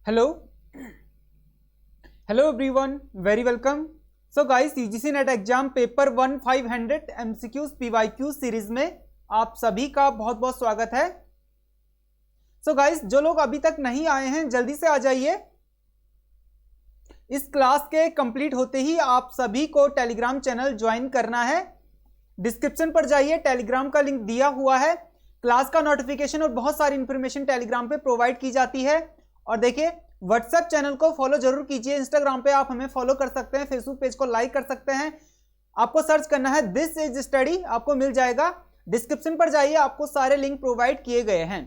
Hello hello everyone, very welcome. So guys, UGC net exam paper 1 500 MCQs PYQ series में आप सभी का बहुत बहुत स्वागत है। सो गाइस, जो लोग अभी तक नहीं आए हैं जल्दी से आ जाइए। इस क्लास के कंप्लीट होते ही आप सभी को टेलीग्राम चैनल ज्वाइन करना है। डिस्क्रिप्शन पर जाइए, टेलीग्राम का लिंक दिया हुआ है। क्लास का नोटिफिकेशन और बहुत सारी इंफॉर्मेशन टेलीग्राम पे प्रोवाइड की जाती है। और देखिए, व्हाट्सएप चैनल को फॉलो जरूर कीजिए। इंस्टाग्राम पे आप हमें फॉलो कर सकते हैं, फेसबुक पेज को लाइक कर सकते हैं। आपको सर्च करना है दिस इज स्टडी, आपको मिल जाएगा। डिस्क्रिप्शन पर जाइए, आपको सारे लिंक प्रोवाइड किए गए हैं।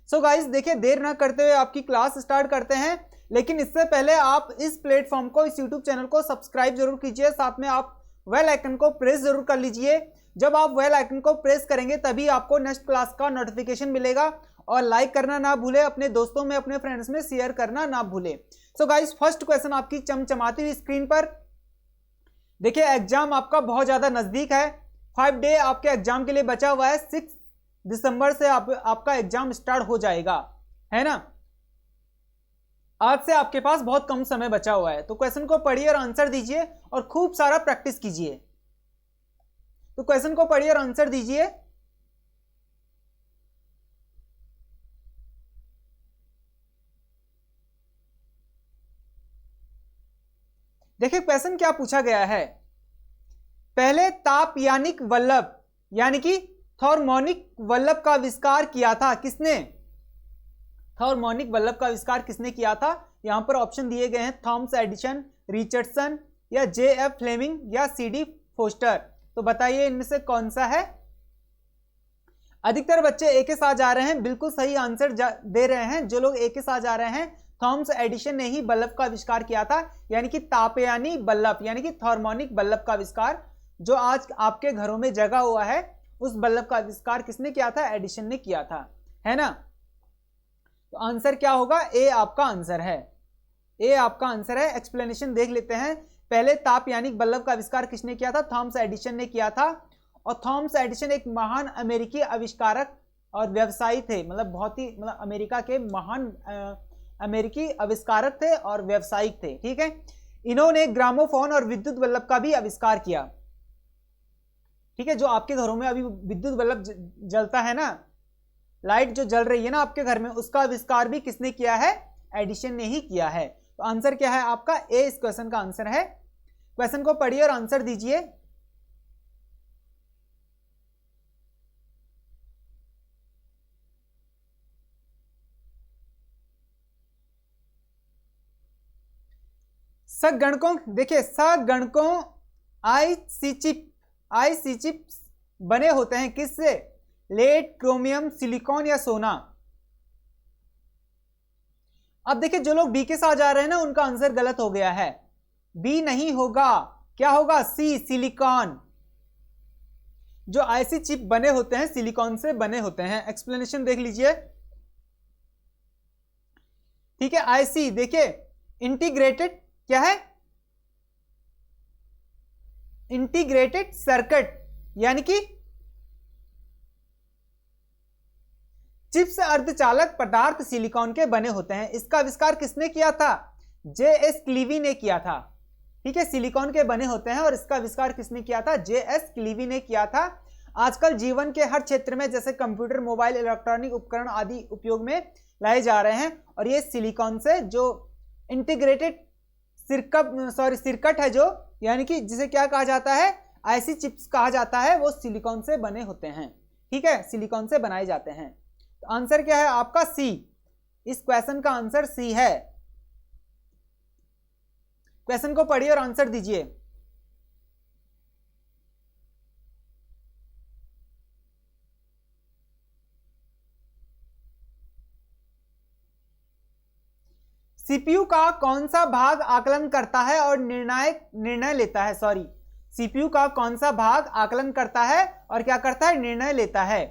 सो गाइस, देखिए, देर ना करते हुए आपकी क्लास स्टार्ट करते हैं। लेकिन इससे पहले आप इस प्लेटफॉर्म को, इस यूट्यूब चैनल को सब्सक्राइब जरूर कीजिए। साथ में आप बेल आइकन को प्रेस जरूर कर लीजिए। जब आप बेल आइकन को प्रेस करेंगे तभी आपको नेक्स्ट क्लास का नोटिफिकेशन मिलेगा। और लाइक करना ना भूले, अपने दोस्तों में, अपने फ्रेंड्स में शेयर करना ना भूले। सो गाइस, फर्स्ट क्वेश्चन आपकी चमचमाती हुई स्क्रीन पर देखिए। एग्जाम आपका बहुत ज्यादा नजदीक है। 5 डे आपके एग्जाम के लिए बचा हुआ है। 6 दिसंबर से आपका एग्जाम स्टार्ट हो जाएगा, है ना। आज से आपके पास बहुत कम समय बचा हुआ है। तो क्वेश्चन को पढ़िए और आंसर दीजिए और खूब सारा प्रैक्टिस कीजिए। तो क्वेश्चन को पढ़िए और आंसर दीजिए। देखिए, क्वेश्चन क्या पूछा गया है। पहले तापयानिक बल्ब यानी कि थर्मोनिक बल्ब का आविष्कार किया था किसने? थर्मोनिक बल्ब का आविष्कार किसने किया था? यहां पर ऑप्शन दिए गए हैं, थॉमस एडिसन, रिचर्डसन या जे.एफ. फ्लेमिंग या सी.डी. फोस्टर। तो बताइए इनमें से कौन सा है। अधिकतर बच्चे ए के साथ जा रहे हैं, बिल्कुल सही आंसर दे रहे हैं। जो लोग ए के साथ जा रहे हैं, थॉमस एडिसन ने ही बल्ब का आविष्कार किया था, यानी कि तापयानी बल्ब यानी कि थर्मोनिक बल्ब का आविष्कार जो आज आपके घरों में जगा हुआ है, उस बल्ब का आविष्कार किसने किया था? एडिसन ने किया था, है ना। तो आंसर क्या होगा? ए आपका आंसर है। ए आपका आंसर है। एक्सप्लेनेशन देख लेते हैं। पहले तापयानिक बल्ब का आविष्कार किसने किया था? थॉमस एडिसन ने किया था। और थॉमस एडिसन एक महान अमेरिकी आविष्कारक और व्यवसायी थे। बहुत ही अमेरिका के महान अमेरिकी आविष्कारक थे और व्यवसायिक थे, ठीक है। इन्होंने ग्रामोफोन और विद्युत बल्ब का भी आविष्कार किया, ठीक है। जो आपके घरों में अभी विद्युत बल्ब जलता है ना, लाइट जो जल रही है ना आपके घर में, उसका आविष्कार भी किसने किया है? एडिसन ने ही किया है। तो आंसर क्या है आपका? ए इस क्वेश्चन का आंसर है। क्वेश्चन को पढ़िए और आंसर दीजिए। सगणकों, देखिए, सगणकों आईसी चिप बने होते हैं किससे? लेड, क्रोमियम, सिलिकॉन या सोना। अब देखिए, जो लोग बी के साथ जा रहे हैं ना, उनका आंसर गलत हो गया है। बी नहीं होगा, क्या होगा? सी, सिलिकॉन। जो आईसी चिप बने होते हैं सिलिकॉन से बने होते हैं। एक्सप्लेनेशन देख लीजिए, ठीक है। आईसी देखिए, इंटीग्रेटेड क्या है? इंटीग्रेटेड सर्किट, यानी कि चिप्स अर्धचालक पदार्थ सिलिकॉन के बने होते हैं। इसका आविष्कार किसने किया था? जे.एस. क्लीवी ने किया था, ठीक है। सिलिकॉन के बने होते हैं और इसका आविष्कार किसने किया था? जे.एस. क्लीवी ने किया था। आजकल जीवन के हर क्षेत्र में, जैसे कंप्यूटर, मोबाइल, इलेक्ट्रॉनिक उपकरण आदि उपयोग में लाए जा रहे हैं। और ये सिलिकॉन से जो इंटीग्रेटेड सर्किट है, जो यानी कि जिसे क्या कहा जाता है? आईसी चिप्स कहा जाता है, वो सिलिकॉन से बने होते हैं, ठीक है। सिलिकॉन से बनाए जाते हैं। तो आंसर क्या है आपका? सी। इस क्वेश्चन का आंसर सी है। क्वेश्चन को पढ़िए और आंसर दीजिए। सीपीयू का कौन सा भाग आकलन करता है और निर्णय लेता है? सॉरी, सीपीयू का कौन सा भाग आकलन करता है और क्या करता है? निर्णय लेता है।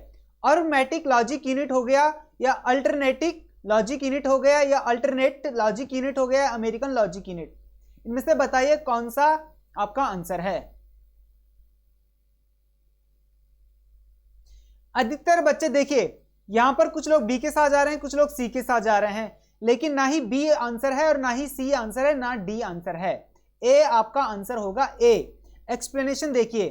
अरिथमेटिक लॉजिक यूनिट हो गया, या अल्टरनेटिक लॉजिक यूनिट हो गया, या अल्टरनेट लॉजिक यूनिट हो गया, अमेरिकन लॉजिक यूनिट। इनमें से बताइए कौन सा आपका आंसर है। अधिकतर बच्चे देखिए, यहां पर कुछ लोग बी के साथ जा रहे हैं, कुछ लोग सी के साथ जा रहे हैं। लेकिन ना ही बी आंसर है और ना ही सी आंसर है, ना डी आंसर है। ए आपका आंसर होगा ए। एक्सप्लेनेशन देखिए,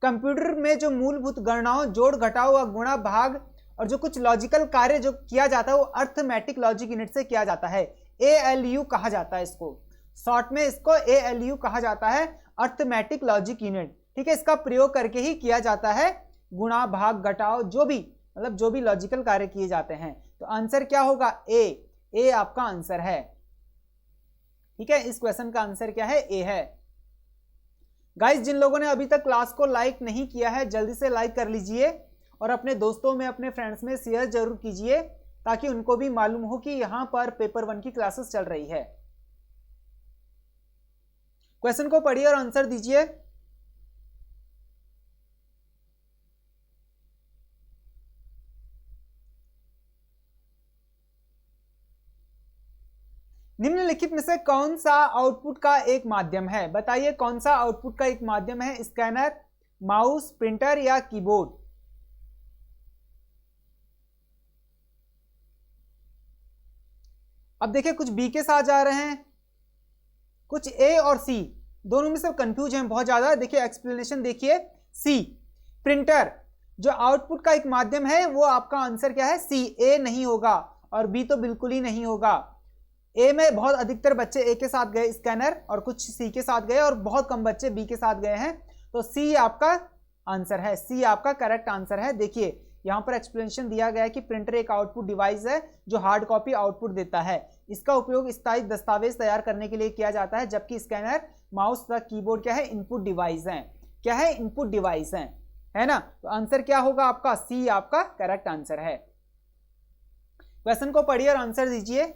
कंप्यूटर में जो मूलभूत गणनाओं, जोड़ घटाव व गुणा भाग और जो कुछ लॉजिकल कार्य जो किया जाता है वो अर्थमेटिक लॉजिक यूनिट से किया जाता है। ALU कहा जाता है इसको, शॉर्ट में इसको ALU कहा जाता है, अर्थमेटिक लॉजिक यूनिट। ठीक है, इसका प्रयोग करके ही किया जाता है गुणा भाग घटाव, जो भी मतलब जो भी लॉजिकल कार्य किए जाते हैं। तो आंसर क्या होगा? ए आपका आंसर है। ठीक है, इस क्वेश्चन का आंसर क्या है? ए है। गाइस, जिन लोगों ने अभी तक क्लास को लाइक नहीं किया है जल्दी से लाइक कर लीजिए और अपने दोस्तों में, अपने फ्रेंड्स में शेयर जरूर कीजिए ताकि उनको भी मालूम हो कि यहां पर पेपर 1 की क्लासेस चल रही है। क्वेश्चन को पढ़िए और आंसर दीजिए। निम्नलिखित में से कौन सा आउटपुट का एक माध्यम है? बताइए कौन सा आउटपुट का एक माध्यम है? स्कैनर, माउस, प्रिंटर या कीबोर्ड? अब देखिए, कुछ बी के साथ जा रहे हैं, कुछ ए और सी, दोनों में से कंफ्यूज हैं बहुत ज्यादा। देखिए एक्सप्लेनेशन देखिए, सी प्रिंटर जो आउटपुट का एक माध्यम है वो आपका आंसर क्या है? सी। ए नहीं होगा और बी तो बिल्कुल ही नहीं होगा। ए में बहुत अधिकतर बच्चे ए के साथ गए स्कैनर, और कुछ सी के साथ गए और बहुत कम बच्चे बी के साथ गए हैं। तो सी आपका आंसर है, सी आपका करेक्ट आंसर है। देखिए यहां पर एक्सप्लेनेशन दिया गया है कि प्रिंटर एक आउटपुट डिवाइस है जो हार्ड कॉपी आउटपुट देता है। इसका उपयोग स्थायी दस्तावेज तैयार करने के लिए किया जाता है, जबकि स्कैनर, माउस तथा कीबोर्ड क्या है? इनपुट डिवाइस हैं। क्या है? इनपुट डिवाइस हैं, है ना। तो आंसर क्या होगा आपका? सी आपका करेक्ट आंसर है। क्वेश्चन को पढ़िए और आंसर दीजिए।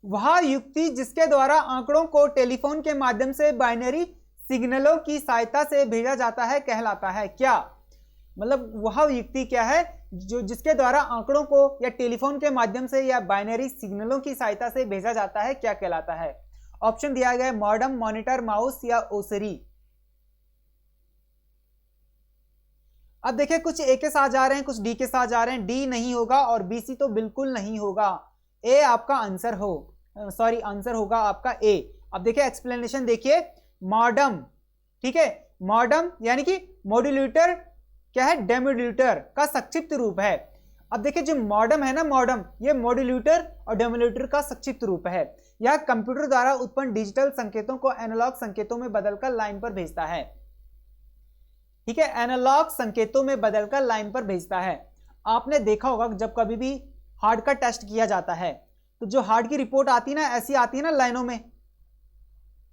वह युक्ति जिसके द्वारा आंकड़ों को टेलीफोन के माध्यम से बाइनरी सिग्नलों की सहायता से भेजा जाता है कहलाता है क्या? मतलब वह युक्ति क्या है जो जिसके द्वारा आंकड़ों को या टेलीफोन के माध्यम से या बाइनरी सिग्नलों की सहायता से भेजा जाता है, क्या कहलाता है? ऑप्शन दिया गया है मॉडेम, मॉनिटर, माउस या ओसरी। अब देखिए, कुछ ए के साथ जा रहे हैं, कुछ डी के साथ जा रहे हैं। डी नहीं होगा और बी सी तो बिल्कुल नहीं होगा। ए आपका आंसर आंसर होगा आपका ए। अब देखिए एक्सप्लेनेशन देखिए, मॉडम, ठीक है, मॉडम यानी कि मॉड्यूलेटर क्या है? डेमोड्यूलेटर का संक्षिप्त रूप है। अब देखिए जो मॉडम है ना, मॉडम, ये मॉड्यूलेटर और डेमोड्यूलेटर का संक्षिप्त रूप है। यह कंप्यूटर द्वारा उत्पन्न डिजिटल संकेतों को एनालॉग संकेतों में बदलकर लाइन पर भेजता है। ठीक है, एनालॉग संकेतों में बदलकर लाइन पर भेजता है। आपने देखा होगा जब कभी भी हार्ड का टेस्ट किया जाता है तो जो हार्ड की रिपोर्ट आती है ना, ऐसी आती है ना, लाइनों में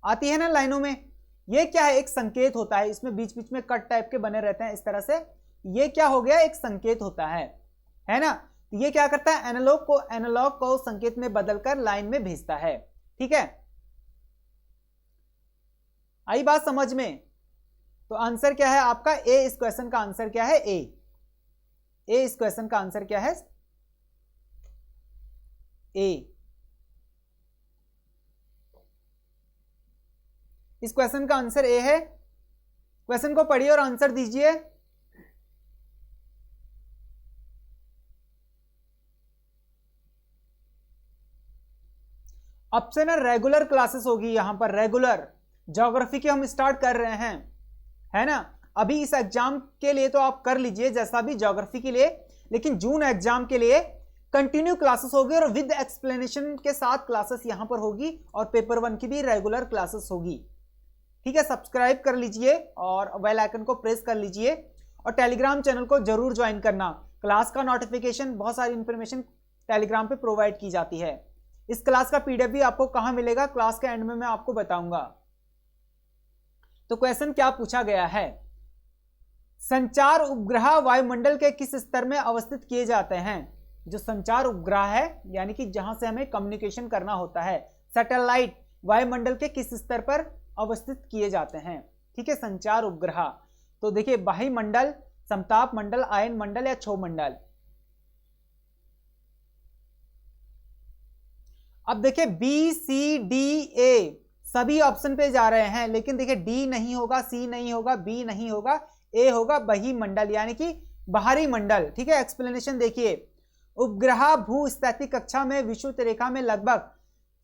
आती है ना, लाइनों में। ये क्या है? एक संकेत होता है, इसमें बीच बीच में कट टाइप के बने रहते हैं इस तरह से। ये क्या हो गया? एक संकेत होता है ना। तो ये क्या करता है? एनालॉग को संकेत में बदलकर लाइन में भेजता है। ठीक है, आई बात समझ में? तो आंसर क्या है आपका? ए। इस क्वेश्चन का आंसर क्या है? ए। इस क्वेश्चन का आंसर क्या है? ए। इस क्वेश्चन का आंसर ए है। क्वेश्चन को पढ़िए और आंसर दीजिए। अब से ना रेगुलर क्लासेस होगी यहां पर, रेगुलर। ज्योग्राफी की हम स्टार्ट कर रहे हैं, है ना। अभी इस एग्जाम के लिए तो आप कर लीजिए जैसा भी, ज्योग्राफी के लिए, लेकिन जून एग्जाम के लिए कंटिन्यू क्लासेस होगी और विद एक्सप्लेनेशन के साथ क्लासेस यहां पर होगी और पेपर 1 की भी रेगुलर क्लासेस होगी। ठीक है, सब्सक्राइब कर लीजिए और बेल आइकन को प्रेस कर लीजिए और टेलीग्राम चैनल को जरूर ज्वाइन करना। क्लास का नोटिफिकेशन, बहुत सारी इंफॉर्मेशन टेलीग्राम पे प्रोवाइड की जाती है। इस क्लास का पीडीएफ भी आपको कहां मिलेगा, क्लास के एंड में मैं आपको बताऊंगा। तो क्वेश्चन क्या पूछा गया है? संचार उपग्रह वायुमंडल के किस स्तर में अवस्थित किए जाते हैं? जो संचार उपग्रह है यानी कि जहां से हमें कम्युनिकेशन करना होता है, सैटेलाइट वायुमंडल के किस स्तर पर अवस्थित किए जाते हैं? ठीक है, संचार उपग्रह। तो देखिए वायुमंडल, समताप मंडल, आयन मंडल या क्षोभ मंडल? अब देखिए बी सी डी ए सभी ऑप्शन पे जा रहे हैं, लेकिन देखिए डी नहीं होगा, सी नहीं होगा, बी नहीं होगा, ए होगा बहिमंडल यानी कि बाहरी मंडल। ठीक है, एक्सप्लेनेशन देखिए, उपग्रह भूस्थैतिक कक्षा में विषुवत रेखा में लगभग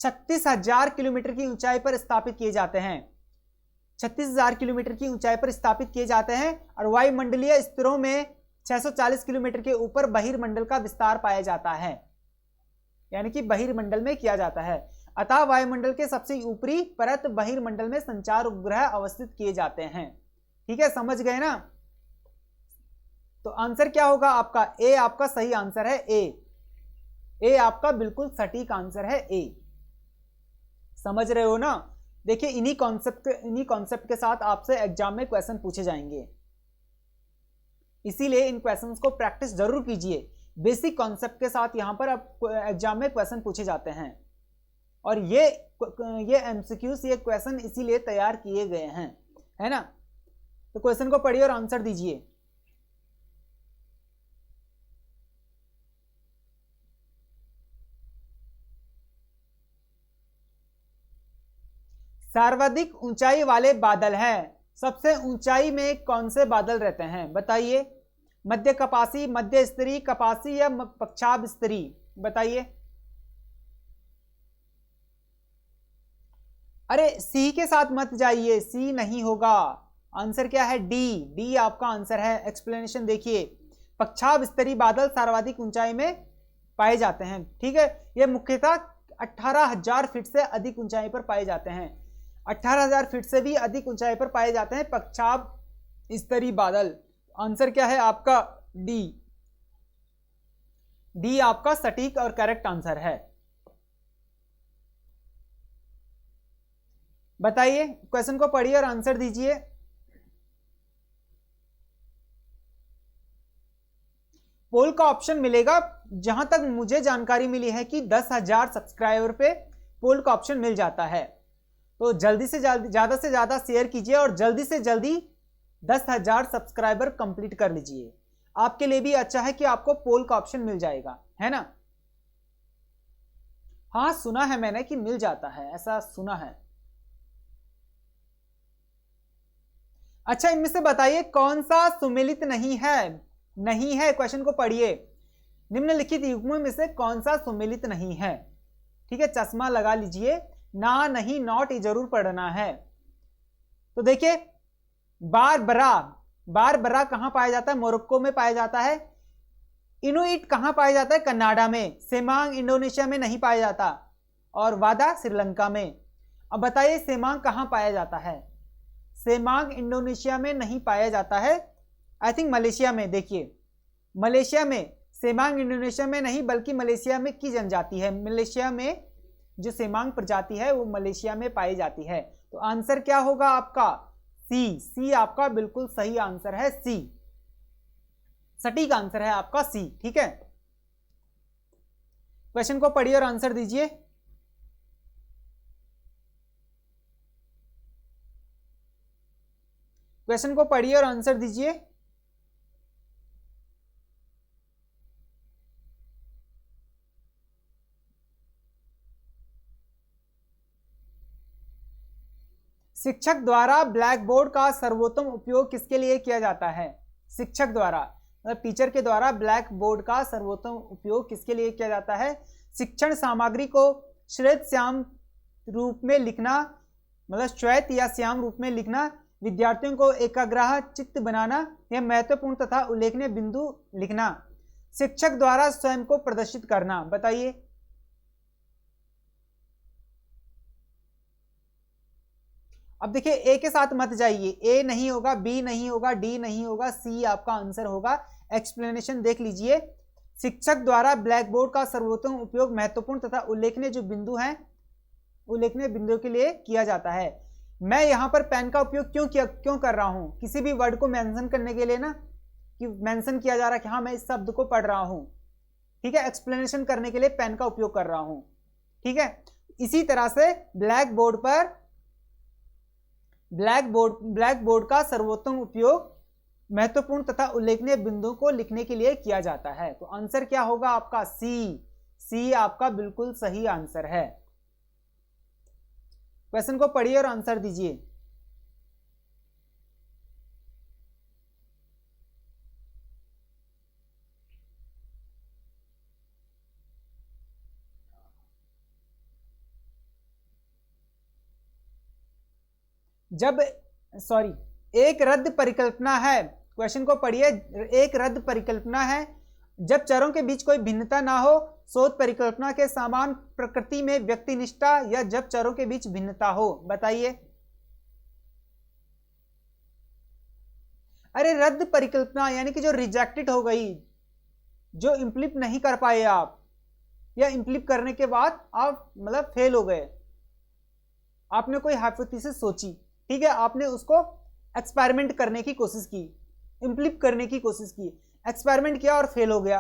36,000 किलोमीटर की ऊंचाई पर स्थापित किए जाते हैं। 36,000 किलोमीटर की ऊंचाई पर स्थापित किए जाते हैं और वायुमंडलीय स्तरों में 640 किलोमीटर के ऊपर बहिर्मंडल का विस्तार पाया जाता है, यानी कि बहिर्मंडल में किया जाता है। अतः वायुमंडल के सबसे ऊपरी परत बहिर्मंडल में संचार उपग्रह अवस्थित किए जाते हैं। ठीक है, समझ गए ना? तो आंसर क्या होगा आपका? ए आपका सही आंसर है। ए आपका बिल्कुल सटीक आंसर है ए। समझ रहे हो ना? देखिए इन्हीं कॉन्सेप्ट के साथ आपसे एग्जाम में क्वेश्चन पूछे जाएंगे, इसीलिए इन क्वेश्चंस को प्रैक्टिस जरूर कीजिए। बेसिक कॉन्सेप्ट के साथ यहां पर अब एग्जाम में क्वेश्चन पूछे जाते हैं और ये एमसीक्यूज, ये क्वेश्चन इसीलिए तैयार किए गए हैं, है ना? तो क्वेश्चन को पढ़िए और आंसर दीजिए। सर्वाधिक ऊंचाई वाले बादल हैं, सबसे ऊंचाई में कौन से बादल रहते हैं बताइए? मध्य कपासी, मध्य स्तरीय कपासी या पक्षाभ स्तरीय? बताइए। अरे सी के साथ मत जाइए, सी नहीं होगा, आंसर क्या है? डी आपका आंसर है। एक्सप्लेनेशन देखिए, पक्षाभ स्तरीय बादल सर्वाधिक ऊंचाई में पाए जाते हैं। ठीक है, ये मुख्यतः 18,000 फीट से अधिक ऊंचाई पर पाए जाते हैं। 18,000 फीट से भी अधिक ऊंचाई पर पाए जाते हैं पक्षाभ स्तरीय बादल। आंसर क्या है आपका? डी आपका सटीक और करेक्ट आंसर है। बताइए, क्वेश्चन को पढ़िए और आंसर दीजिए। पोल का ऑप्शन मिलेगा, जहां तक मुझे जानकारी मिली है कि 10,000 सब्सक्राइबर पे पोल का ऑप्शन मिल जाता है। तो जल्दी से ज्यादा से ज्यादा शेयर कीजिए और जल्दी से जल्दी 10,000 सब्सक्राइबर कंप्लीट कर लीजिए। आपके लिए भी अच्छा है कि आपको पोल का ऑप्शन मिल जाएगा, है ना? हाँ सुना है मैंने कि मिल जाता है, ऐसा सुना है। अच्छा, इनमें से बताइए कौन सा सुमेलित नहीं है? नहीं है, क्वेश्चन को पढ़िए। निम्नलिखित युग्मों में से कौन सा सुमेलित नहीं है? ठीक है, चश्मा लगा लीजिए, ना नहीं नॉट ये जरूर पढ़ना है। तो देखिए, बारबरा कहां पाया जाता है? मोरक्को में पाया जाता है। इनुइट कहां पाया जाता है? कनाडा में। सेमांग इंडोनेशिया में नहीं पाया जाता और वादा श्रीलंका में। अब बताइए सेमांग कहां पाया जाता है? सेमांग इंडोनेशिया में नहीं पाया जाता है, आई थिंक मलेशिया में। देखिए मलेशिया में, सेमांग इंडोनेशिया में नहीं बल्कि मलेशिया में की जनजाति है। मलेशिया में जो सेमांग प्रजाति है वो मलेशिया में पाई जाती है। तो आंसर क्या होगा आपका? सी आपका बिल्कुल सही आंसर है। सी सटीक आंसर है आपका, सी। ठीक है, क्वेश्चन को पढ़िए और आंसर दीजिए। क्वेश्चन को पढ़िए और आंसर दीजिए। शिक्षक द्वारा ब्लैक बोर्ड का सर्वोत्तम उपयोग किसके लिए किया जाता है? शिक्षक द्वारा, मतलब टीचर के द्वारा ब्लैक बोर्ड का सर्वोत्तम उपयोग किसके लिए किया जाता है? शिक्षण सामग्री को श्वेत श्याम रूप में लिखना, मतलब श्वेत या श्याम रूप में लिखना, विद्यार्थियों को एकाग्रह चित्त बनाना या महत्वपूर्ण तथा उल्लेखनीय बिंदु लिखना, शिक्षक द्वारा स्वयं को प्रदर्शित करना। बताइए। अब देखिए ए के साथ मत जाइए, ए नहीं होगा, बी नहीं होगा, डी नहीं होगा, सी आपका आंसर होगा। एक्सप्लेनेशन देख लीजिए। शिक्षक द्वारा ब्लैक बोर्ड का सर्वोत्तम उपयोग महत्वपूर्ण तथा उल्लेखनीय जो बिंदु हैं, उल्लेखनीय बिंदु के लिए किया जाता है। मैं यहां पर पेन का उपयोग क्यों कर रहा हूं? किसी भी वर्ड को मेंशन करने के लिए ना, कि मेंशन किया जा रहा है कि हाँ मैं इस शब्द को पढ़ रहा हूं। ठीक है, एक्सप्लेनेशन करने के लिए पेन का उपयोग कर रहा हूं। ठीक है, इसी तरह से ब्लैक बोर्ड का सर्वोत्तम उपयोग महत्वपूर्ण तथा उल्लेखनीय बिंदु को लिखने के लिए किया जाता है। तो आंसर क्या होगा आपका? सी आपका बिल्कुल सही आंसर है। क्वेश्चन को पढ़िए और आंसर दीजिए। एक रद्द परिकल्पना है, क्वेश्चन को पढ़िए। एक रद्द परिकल्पना है जब चरों के बीच कोई भिन्नता ना हो, शोध परिकल्पना के समान प्रकृति में व्यक्तिनिष्ठा, या जब चरों के बीच भिन्नता हो। बताइए। अरे रद्द परिकल्पना यानी कि जो रिजेक्टेड हो गई, जो इंप्लीट नहीं कर पाए आप, या इंप्लीट करने के बाद आप मतलब फेल हो गए। आपने कोई हाइपोथेसिस सोची, ठीक है, आपने उसको एक्सपेरिमेंट करने की कोशिश की, इंप्लीट करने की कोशिश की, एक्सपेरिमेंट किया और फेल हो गया,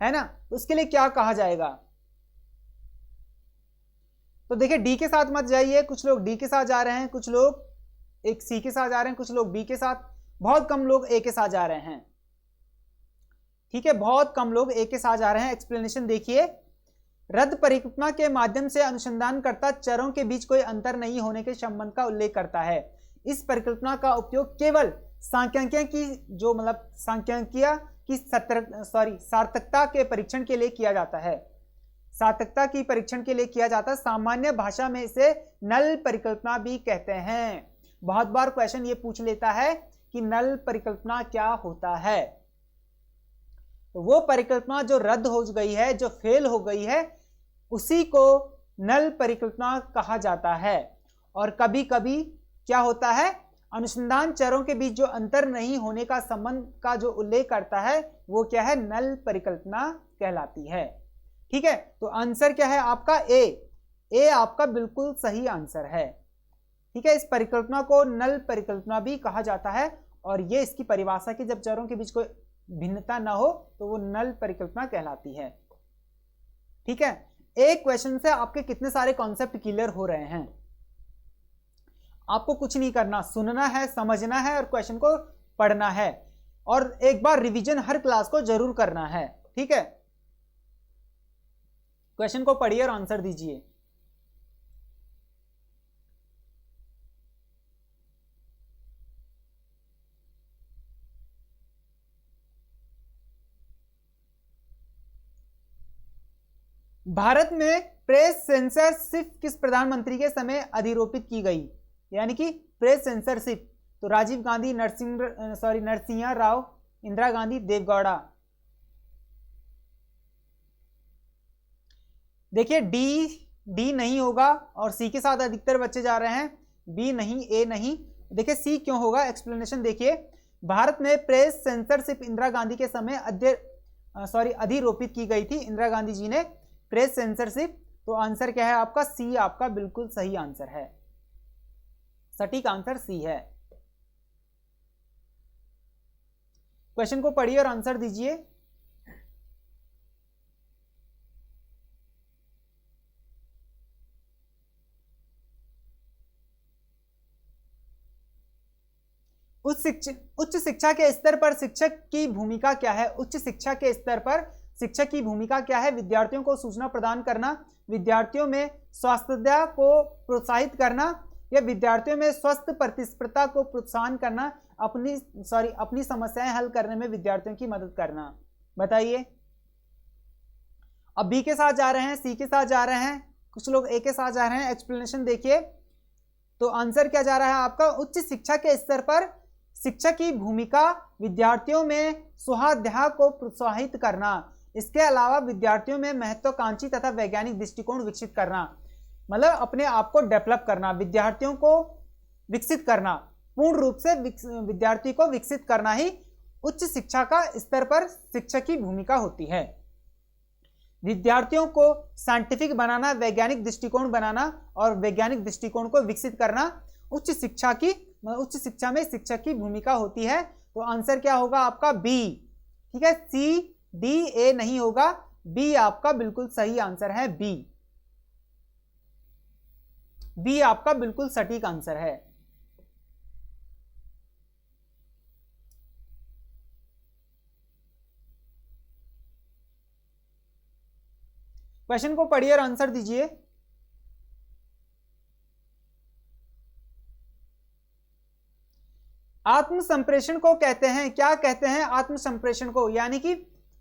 है ना, तो उसके लिए क्या कहा जाएगा? तो देखिए डी के साथ मत जाइए, कुछ लोग डी के साथ जा रहे हैं, कुछ लोग एक सी के साथ जा रहे हैं, कुछ लोग बी के साथ, बहुत कम लोग ए के साथ जा रहे हैं। ठीक है, बहुत कम लोग ए के साथ जा रहे हैं। एक्सप्लेनेशन देखिए। रद्द परिकल्पना के माध्यम से अनुसंधानकर्ता चरों के बीच कोई अंतर नहीं होने के संबंध का उल्लेख करता है। इस परिकल्पना का उपयोग केवल सांख्यिकीय की जो मतलब सांख्यिकीय की सार्थकता के परीक्षण के लिए किया जाता है। सार्थकता की परीक्षण के लिए किया जाता है। सामान्य भाषा में इसे नल परिकल्पना भी कहते हैं। बहुत बार क्वेश्चन ये पूछ लेता है कि नल परिकल्पना क्या होता है। तो वो परिकल्पना जो रद्द हो गई है, जो फेल हो गई है, उसी को नल परिकल्पना कहा जाता है। और कभी कभी क्या होता है, अनुसंधान चरों के बीच जो अंतर नहीं होने का संबंध का जो उल्लेख करता है, वो क्या है? नल परिकल्पना कहलाती है। ठीक है, तो आंसर क्या है आपका? ए आपका बिल्कुल सही आंसर है। ठीक है, इस परिकल्पना को नल परिकल्पना भी कहा जाता है। और ये इसकी परिभाषा की, जब चरों के बीच कोई भिन्नता ना हो तो वो नल परिकल्पना कहलाती है। ठीक है, एक क्वेश्चन से आपके कितने सारे कॉन्सेप्ट क्लियर हो रहे हैं। आपको कुछ नहीं करना, सुनना है, समझना है और क्वेश्चन को पढ़ना है, और एक बार रिवीजन हर क्लास को जरूर करना है। ठीक है, क्वेश्चन को पढ़िए और आंसर दीजिए। भारत में प्रेस सेंसरशिप किस प्रधानमंत्री के समय अधिरोपित की गई? यानी कि प्रेस सेंसरशिप, तो राजीव गांधी, नरसिंह राव, इंदिरा गांधी, देवगौड़ा। देखिए डी नहीं होगा, और सी के साथ अधिकतर बच्चे जा रहे हैं। बी नहीं, ए नहीं। देखिए सी क्यों होगा, एक्सप्लेनेशन देखिए। भारत में प्रेस सेंसरशिप इंदिरा गांधी के समय अधिरोपित की गई थी। इंदिरा गांधी जी ने प्रेस सेंसरशिप। तो आंसर क्या है आपका? सी आपका बिल्कुल सही आंसर है। सटीक आंसर सी है। क्वेश्चन को पढ़िए और आंसर दीजिए। उच्च शिक्षा के स्तर पर शिक्षक की भूमिका क्या है? उच्च शिक्षा के स्तर पर शिक्षक की भूमिका क्या है? विद्यार्थियों को सूचना प्रदान करना, विद्यार्थियों में स्वास्थ्य को प्रोत्साहित करना, या विद्यार्थियों में स्वस्थ प्रतिस्पर्धा को प्रोत्साहन करना, अपनी समस्याएं हल करने में विद्यार्थियों की मदद करना। बताइए। अब बी के साथ जा रहे हैं, सी के साथ जा रहे हैं, कुछ लोग ए के साथ जा रहे हैं। एक्सप्लेनेशन देखिए। तो आंसर क्या जा रहा है आपका? उच्च शिक्षा के स्तर पर शिक्षक की भूमिका विद्यार्थियों में स्वाध्याय को प्रोत्साहित करना, इसके अलावा विद्यार्थियों में महत्वाकांक्षी तथा वैज्ञानिक दृष्टिकोण विकसित करना, मतलब अपने आप को डेवलप करना, विद्यार्थियों को विकसित करना, पूर्ण रूप से विद्यार्थी को विकसित करना ही उच्च शिक्षा का स्तर पर शिक्षक की भूमिका होती है। विद्यार्थियों को साइंटिफिक बनाना, वैज्ञानिक दृष्टिकोण बनाना और वैज्ञानिक दृष्टिकोण को विकसित करना उच्च शिक्षा में शिक्षक की भूमिका होती है। तो आंसर क्या होगा आपका? बी। ठीक है, सी डी ए नहीं होगा, बी आपका बिल्कुल सही आंसर है। बी आपका बिल्कुल सटीक आंसर है। क्वेश्चन को पढ़िए और आंसर दीजिए। आत्म संप्रेषण को कहते हैं, क्या कहते हैं आत्म संप्रेषण को? यानी कि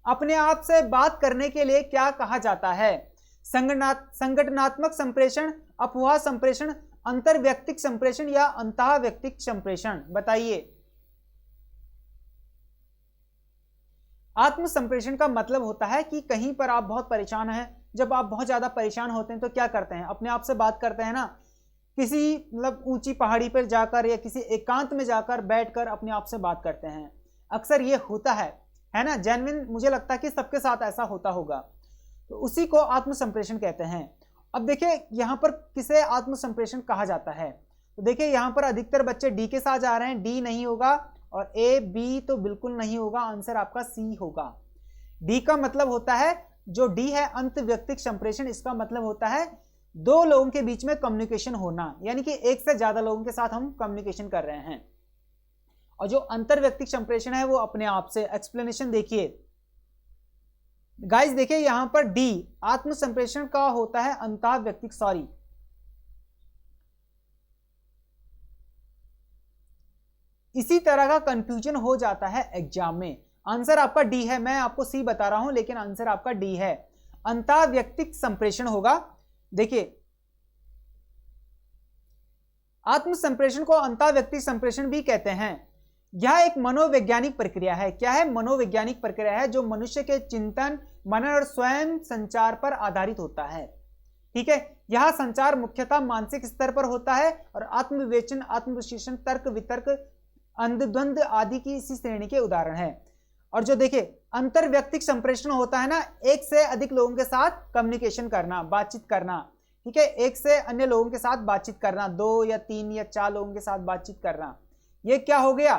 अपने आप से बात करने के लिए क्या कहा जाता है? संगठनात्मक संप्रेषण, अफवाह संप्रेषण, अंतर्व्यक्तिक संप्रेषण या अंतःव्यक्तिक संप्रेषण? बताइए। आत्म संप्रेषण का मतलब होता है कि कहीं पर आप बहुत परेशान हैं, जब आप बहुत ज्यादा परेशान होते हैं तो क्या करते हैं? अपने आप से बात करते हैं ना, किसी मतलब ऊंची पहाड़ी पर जाकर या किसी एकांत में जाकर बैठकर अपने आप से बात करते हैं। अक्सर ये होता है ना, जेन्युइन मुझे लगता है कि सबके साथ ऐसा होता होगा, तो उसी को आत्म संप्रेषण कहते हैं। अब देखिए यहाँ पर किसे आत्म संप्रेषण कहा जाता है, तो देखिए यहाँ पर अधिकतर बच्चे डी के साथ जा रहे हैं, डी नहीं होगा, और ए बी तो बिल्कुल नहीं होगा, आंसर आपका सी होगा। डी का मतलब होता है, जो डी है अंतर्व्यक्तिक संप्रेषण, इसका मतलब होता है दो लोगों के बीच में कम्युनिकेशन होना, यानी कि एक से ज्यादा लोगों के साथ हम कम्युनिकेशन कर रहे हैं। और जो अंतर्व्यक्तिक संप्रेषण है वो अपने आप से। एक्सप्लेनेशन देखिए गाइस, देखिए यहां पर डी आत्म संप्रेषण का होता है अंतःव्यक्तिक, सॉरी इसी तरह का कंफ्यूजन हो जाता है एग्जाम में। आंसर आपका डी है, मैं आपको सी बता रहा हूं लेकिन आंसर आपका डी है, अंतःव्यक्तिक संप्रेषण होगा। देखिए आत्म संप्रेषण को अंतःव्यक्तिक संप्रेषण भी कहते हैं। यह एक मनोवैज्ञानिक प्रक्रिया है। क्या है? मनोवैज्ञानिक प्रक्रिया है जो मनुष्य के चिंतन, मनन और स्वयं संचार पर आधारित होता है। ठीक है, यह संचार मुख्यतः मानसिक स्तर पर होता है और आत्मविवेचन, आत्मविश्लेषण, तर्क वितर्क, अंतर्द्वंद आदि की इसी श्रेणी के उदाहरण है। और जो देखिए अंतर्व्यक्तिक संप्रेषण होता है ना, एक से अधिक लोगों के साथ कम्युनिकेशन करना, बातचीत करना। ठीक है, एक से अन्य लोगों के साथ बातचीत करना, 2 या 3 या 4 लोगों के साथ बातचीत करना, ये क्या हो गया?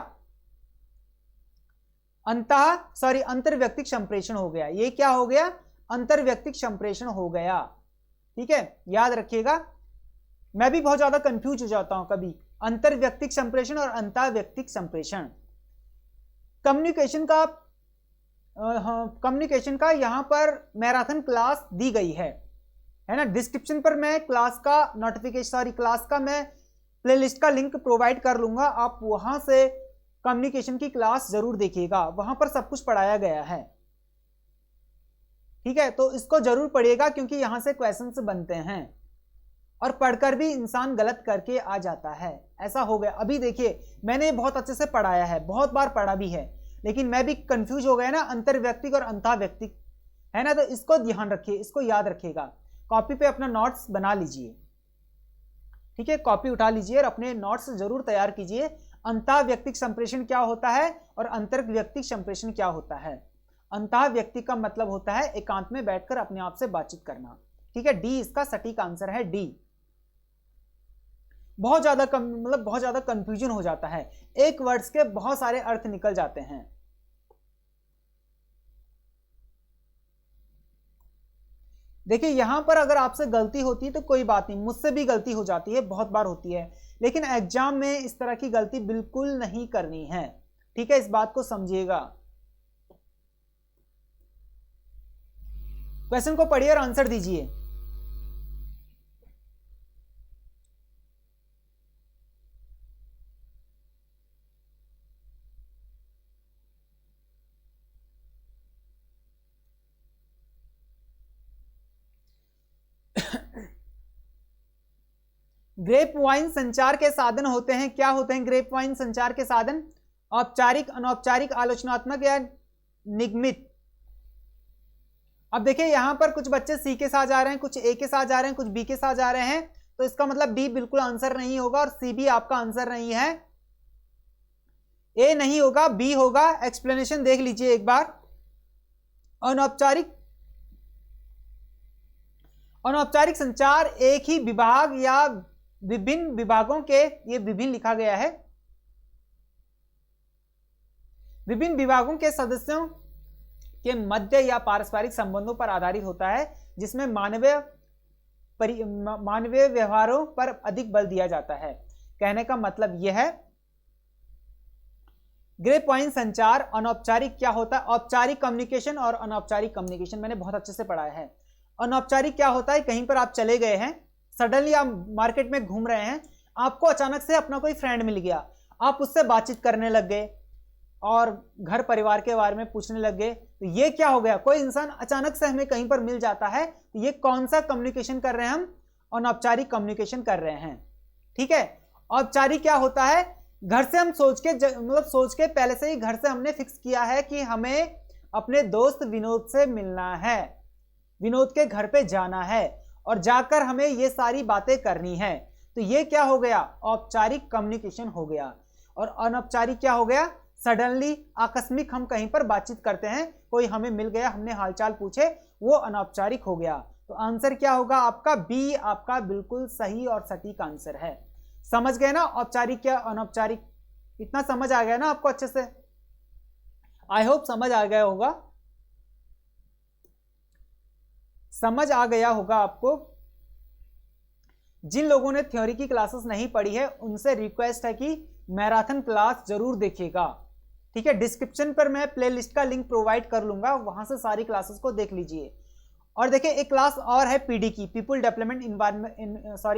अंतर्व्यक्तिक संप्रेषण हो गया। ये क्या हो गया? अंतर्व्यक्तिक संप्रेषण हो गया। ठीक है, याद रखिएगा, मैं भी बहुत ज्यादा कंफ्यूज हो जाता हूं कभी, अंतर्व्यक्तिक संप्रेषण और अंतःव्यक्तिक संप्रेषण। कम्युनिकेशन का यहां पर मैराथन क्लास दी गई है ना, डिस्क्रिप्शन पर मैं क्लास का क्लास का मैं प्लेलिस्ट का लिंक प्रोवाइड कर लूंगा, आप वहां से कम्युनिकेशन की क्लास जरूर देखिएगा, वहां पर सब कुछ पढ़ाया गया है। ठीक है, तो इसको जरूर पढ़िएगा क्योंकि यहां से क्वेश्चंस बनते हैं और पढ़कर भी इंसान गलत करके आ जाता है, ऐसा हो गया। अभी देखिए मैंने बहुत अच्छे से पढ़ाया है, बहुत बार पढ़ा भी है, लेकिन मैं भी कंफ्यूज हो गया ना, अंतर्व्यक्तिक और अंतःव्यक्तिक है ना, तो इसको ध्यान रखिए, इसको याद रखिएगा। कॉपी पे अपना नोट्स बना लीजिए। ठीक है, कॉपी उठा लीजिए और अपने नोट्स जरूर तैयार कीजिए। अंतःव्यक्तिक संप्रेषण क्या होता है और अंतर्व्यक्तिक संप्रेषण क्या होता है? अंतःव्यक्तिक का मतलब होता है एकांत में बैठकर अपने आप से बातचीत करना। ठीक है, डी इसका सटीक आंसर है, डी। बहुत ज्यादा कंफ्यूजन हो जाता है, एक वर्ड्स के बहुत सारे अर्थ निकल जाते हैं। देखिए यहां पर अगर आपसे गलती होती है तो कोई बात नहीं, मुझसे भी गलती हो जाती है, बहुत बार होती है, लेकिन एग्जाम में इस तरह की गलती बिल्कुल नहीं करनी है। ठीक है, इस बात को समझिएगा। क्वेश्चन को पढ़िए और आंसर दीजिए। ग्रेप वाइन संचार के साधन होते हैं। क्या होते हैं ग्रेप वाइन संचार के साधन? औपचारिक, अनौपचारिक, आलोचनात्मक या निगमित। अब देखिए यहां पर कुछ बच्चे सी के साथ जा रहे हैं, कुछ ए के साथ जा रहे हैं, कुछ बी के साथ जा रहे हैं, तो इसका मतलब डी बिल्कुल आंसर नहीं होगा और सी भी आपका आंसर नहीं है, ए नहीं होगा, बी होगा। एक्सप्लेनेशन देख लीजिए एक बार। अनौपचारिक संचार एक ही विभाग या विभिन्न विभागों के, ये विभिन्न लिखा गया है, विभिन्न विभागों के सदस्यों के मध्य या पारस्परिक संबंधों पर आधारित होता है, जिसमें मानवीय व्यवहारों पर अधिक बल दिया जाता है। कहने का मतलब यह है ग्रेप वाइन संचार अनौपचारिक क्या होता है? औपचारिक कम्युनिकेशन और अनौपचारिक कम्युनिकेशन मैंने बहुत अच्छे से पढ़ाया है। अनौपचारिक क्या होता है, कहीं पर आप चले गए हैं, सडनली आप मार्केट में घूम रहे हैं, आपको अचानक से अपना कोई फ्रेंड मिल गया, आप उससे बातचीत करने लग गए और घर परिवार के बारे में पूछने लग गए, तो ये क्या हो गया, कोई इंसान अचानक से हमें कहीं पर मिल जाता है, तो ये कौन सा कम्युनिकेशन कर रहे हैं हम, अनौपचारिक कम्युनिकेशन कर रहे हैं। ठीक है, औपचारिक क्या होता है, घर से हम सोच के पहले से ही घर से हमने फिक्स किया है कि हमें अपने दोस्त विनोद से मिलना है, विनोद के घर पे जाना है और जाकर हमें ये सारी बातें करनी है, तो ये क्या हो गया, औपचारिक कम्युनिकेशन हो गया। और अनौपचारिक क्या हो गया, सडनली आकस्मिक हम कहीं पर बातचीत करते हैं, कोई हमें मिल गया, हमने हालचाल पूछे, वो अनौपचारिक हो गया। तो आंसर क्या होगा आपका, बी आपका बिल्कुल सही और सटीक आंसर है। समझ गए ना, औपचारिक क्या अनौपचारिक, इतना समझ आ गया ना आपको अच्छे से, आई होप समझ आ गया होगा, समझ आ गया होगा आपको। जिन लोगों ने थ्योरी की क्लासेस नहीं पढ़ी है उनसे रिक्वेस्ट है कि मैराथन क्लास जरूर देखिएगा। ठीक है, डिस्क्रिप्शन पर मैं प्लेलिस्ट का लिंक प्रोवाइड कर लूंगा, वहां से सारी क्लासेस को देख लीजिए। और देखिए एक क्लास और है पीडी की, पीपल डेवलपमेंट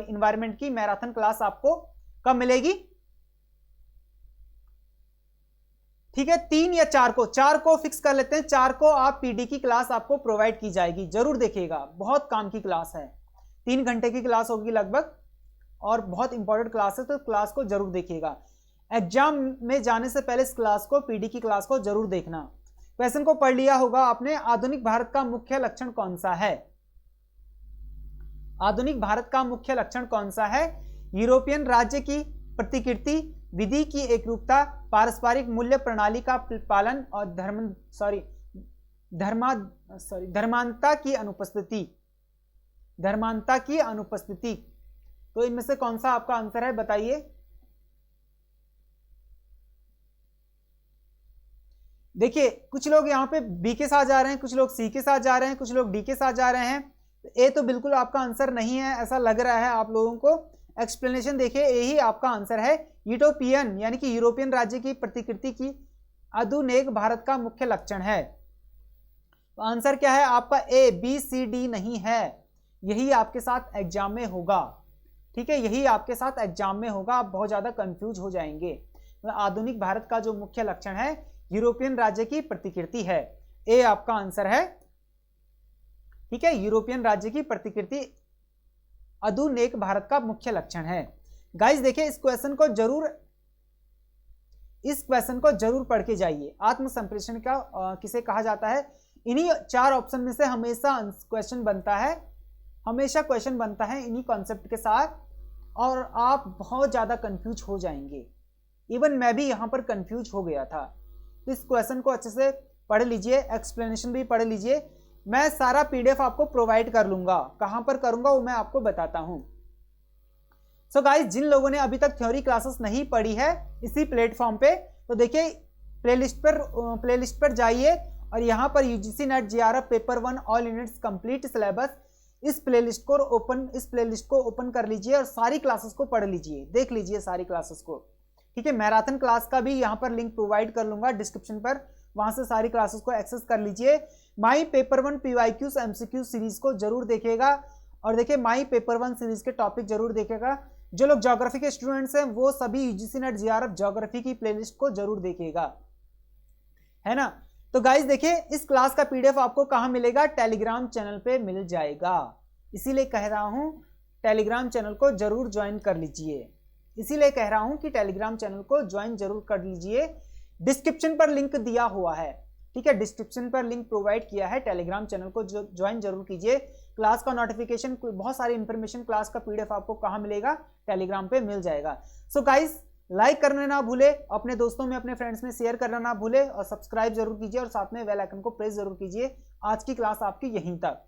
इन्वायरमेंट की मैराथन क्लास आपको कब मिलेगी, ठीक है 3 या 4 को, 4 को फिक्स कर लेते हैं, 4 को आप पीडी की क्लास आपको प्रोवाइड की जाएगी, जरूर देखिएगा, बहुत काम की क्लास है, 3 घंटे की क्लास होगी लगभग और बहुत इंपॉर्टेंट क्लास है, तो क्लास को जरूर देखिएगा। एग्जाम में जाने से पहले इस क्लास को, पीडी की क्लास को जरूर देखना। क्वेश्चन को पढ़ लिया होगा आपने, आधुनिक भारत का मुख्य लक्षण कौन सा है, आधुनिक भारत का मुख्य लक्षण कौन सा है, यूरोपियन राज्य की प्रतिकृति, विधि की एकरूपता, पारस्परिक मूल्य प्रणाली का पालन और धर्मांतता की अनुपस्थिति, धर्मांतता की अनुपस्थिति। तो इनमें से कौन सा आपका आंसर है बताइए। देखिए कुछ लोग यहाँ पे बी के साथ जा रहे हैं, कुछ लोग सी के साथ जा रहे हैं, कुछ लोग डी के साथ जा रहे हैं, ए तो बिल्कुल आपका आंसर नहीं है ऐसा लग रहा है आप लोगों को। एक्सप्लेनेशन देखिए, ए ही आपका आंसर है। यूटोपियन यानी कि यूरोपियन राज्य की प्रतिकृति की आधुनिक भारत का मुख्य लक्षण है, तो आंसर क्या है आपका, ए, बी, सी, डी नहीं है, यही आपके साथ एग्जाम में होगा। ठीक है, यही आपके साथ एग्जाम में होगा, आप बहुत ज्यादा कंफ्यूज हो जाएंगे। आधुनिक भारत का जो मुख्य लक्षण है यूरोपियन राज्य की प्रतिकृति है, ए आपका आंसर है। ठीक है, यूरोपियन राज्य की प्रतिकृति आधुनिक भारत का मुख्य लक्षण है। गाइस देखिए इस क्वेश्चन को जरूर पढ़ के जाइए। आत्म संप्रेषण का किसे कहा जाता है, इन्हीं 4 ऑप्शन में से हमेशा क्वेश्चन बनता है, हमेशा क्वेश्चन बनता है इन्हीं कॉन्सेप्ट के साथ, और आप बहुत ज्यादा कंफ्यूज हो जाएंगे। इवन मैं भी यहां पर कंफ्यूज हो गया था। तो इस क्वेश्चन को अच्छे से पढ़ लीजिए, एक्सप्लेनेशन भी पढ़ लीजिए। मैं सारा पीडीएफ आपको प्रोवाइड कर लूंगा, कहां पर करूंगा वो मैं आपको बताता हूं। सो गाइस जिन लोगों ने अभी तक थ्योरी क्लासेस नहीं पढ़ी है इसी प्लेटफॉर्म पे, तो देखिए प्लेलिस्ट पर जाइए और यहां पर UGC net JRF paper 1 all units complete syllabus, इस प्लेलिस्ट को ओपन कर लीजिए और सारी क्लासेस को पढ़ लीजिए, देख लीजिए सारी क्लासेस को। ठीक है, मैराथन क्लास का भी यहाँ पर लिंक प्रोवाइड कर लूंगा डिस्क्रिप्शन पर, वहां से सारी क्लासेस को एक्सेस कर लीजिए। माई पेपर 1 पीवाईक्यूज एमसीक्यू सीरीज को जरूर देखिएगा, और देखिए माई पेपर 1 सीरीज के टॉपिक जरूर देखिएगा। जो लोग ज्योग्राफी के स्टूडेंट्स हैं वो सभी यूजीसी नेट जेआरएफ ज्योग्राफी की प्लेलिस्ट को जरूर देखिएगा, है ना। तो गाइज देखिए इस क्लास का पीडीएफ आपको कहां मिलेगा, टेलीग्राम चैनल पे मिल जाएगा, इसीलिए कह रहा हूं टेलीग्राम चैनल को जरूर ज्वाइन कर लीजिए, इसीलिए कह रहा हूं कि टेलीग्राम चैनल को ज्वाइन जरूर कर लीजिए। डिस्क्रिप्शन पर लिंक दिया हुआ है, ठीक है, डिस्क्रिप्शन पर लिंक प्रोवाइड किया है, टेलीग्राम चैनल को ज्वाइन जरूर कीजिए। क्लास का नोटिफिकेशन, बहुत सारी इंफॉर्मेशन, क्लास का पीडीएफ आपको कहां मिलेगा, टेलीग्राम पे मिल जाएगा। सो गाइस लाइक करना ना भूले, अपने दोस्तों में अपने फ्रेंड्स में शेयर करना ना भूले, और सब्सक्राइब जरूर कीजिए और साथ में बेल आइकन को प्रेस जरूर कीजिए। आज की क्लास आपकी यहीं तक।